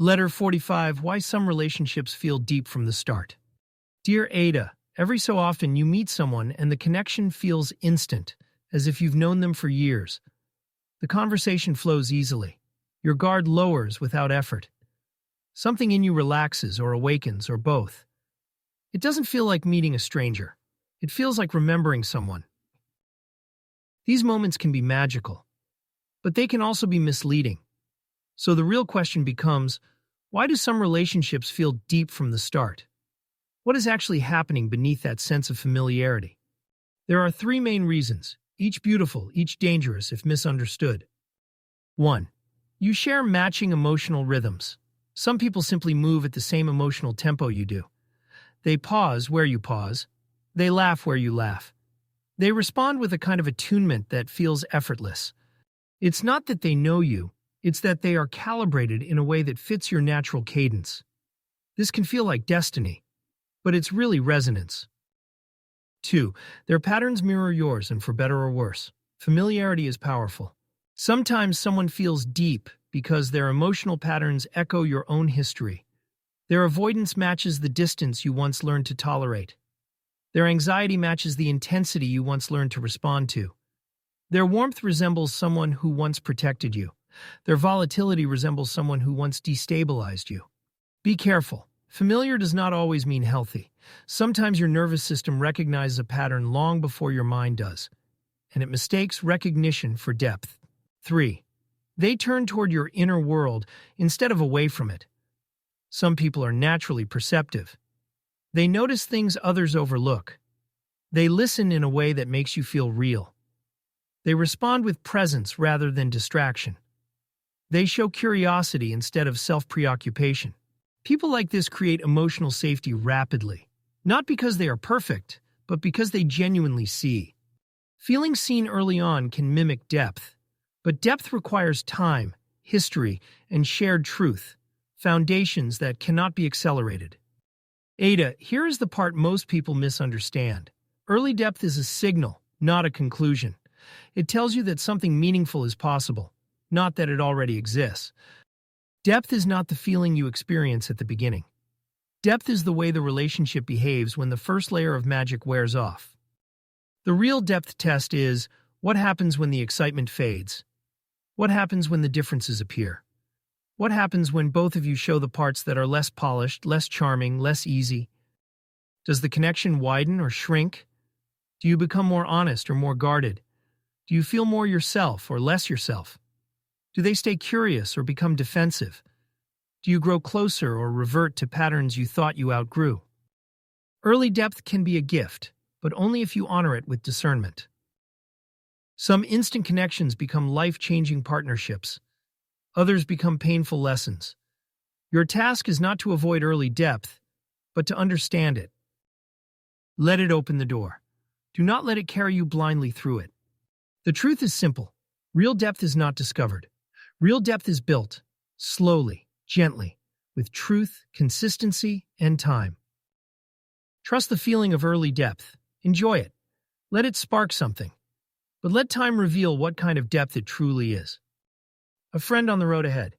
Letter 45. Why some relationships feel deep from the start. Dear Ada, every so often you meet someone and the connection feels instant, as if you've known them for years. The conversation flows easily. Your guard lowers without effort. Something in you relaxes or awakens or both. It doesn't feel like meeting a stranger. It feels like remembering someone. These moments can be magical, but they can also be misleading. So the real question becomes, why do some relationships feel deep from the start? What is actually happening beneath that sense of familiarity? There are three main reasons, each beautiful, each dangerous if misunderstood. 1. You share matching emotional rhythms. Some people simply move at the same emotional tempo you do. They pause where you pause. They laugh where you laugh. They respond with a kind of attunement that feels effortless. It's not that they know you, it's that they are calibrated in a way that fits your natural cadence. This can feel like destiny, but it's really resonance. 2. Their patterns mirror yours, and for better or worse. Familiarity is powerful. Sometimes someone feels deep because their emotional patterns echo your own history. Their avoidance matches the distance you once learned to tolerate. Their anxiety matches the intensity you once learned to respond to. Their warmth resembles someone who once protected you. Their volatility resembles someone who once destabilized you. Be careful. Familiar does not always mean healthy. Sometimes your nervous system recognizes a pattern long before your mind does, and it mistakes recognition for depth. 3. They turn toward your inner world instead of away from it. Some people are naturally perceptive. They notice things others overlook. They listen in a way that makes you feel real. They respond with presence rather than distraction. They show curiosity instead of self-preoccupation. People like this create emotional safety rapidly, not because they are perfect, but because they genuinely see. Feeling seen early on can mimic depth, but depth requires time, history, and shared truth, foundations that cannot be accelerated. Ada, here is the part most people misunderstand. Early depth is a signal, not a conclusion. It tells you that something meaningful is possible, not that it already exists. Depth is not the feeling you experience at the beginning. Depth is the way the relationship behaves when the first layer of magic wears off. The real depth test is, what happens when the excitement fades? What happens when the differences appear? What happens when both of you show the parts that are less polished, less charming, less easy? Does the connection widen or shrink? Do you become more honest or more guarded? Do you feel more yourself or less yourself? Do they stay curious or become defensive? Do you grow closer or revert to patterns you thought you outgrew? Early depth can be a gift, but only if you honor it with discernment. Some instant connections become life-changing partnerships. Others become painful lessons. Your task is not to avoid early depth, but to understand it. Let it open the door. Do not let it carry you blindly through it. The truth is simple. Real depth is not discovered. Real depth is built, slowly, gently, with truth, consistency, and time. Trust the feeling of early depth. Enjoy it. Let it spark something. But let time reveal what kind of depth it truly is. A friend on the road ahead.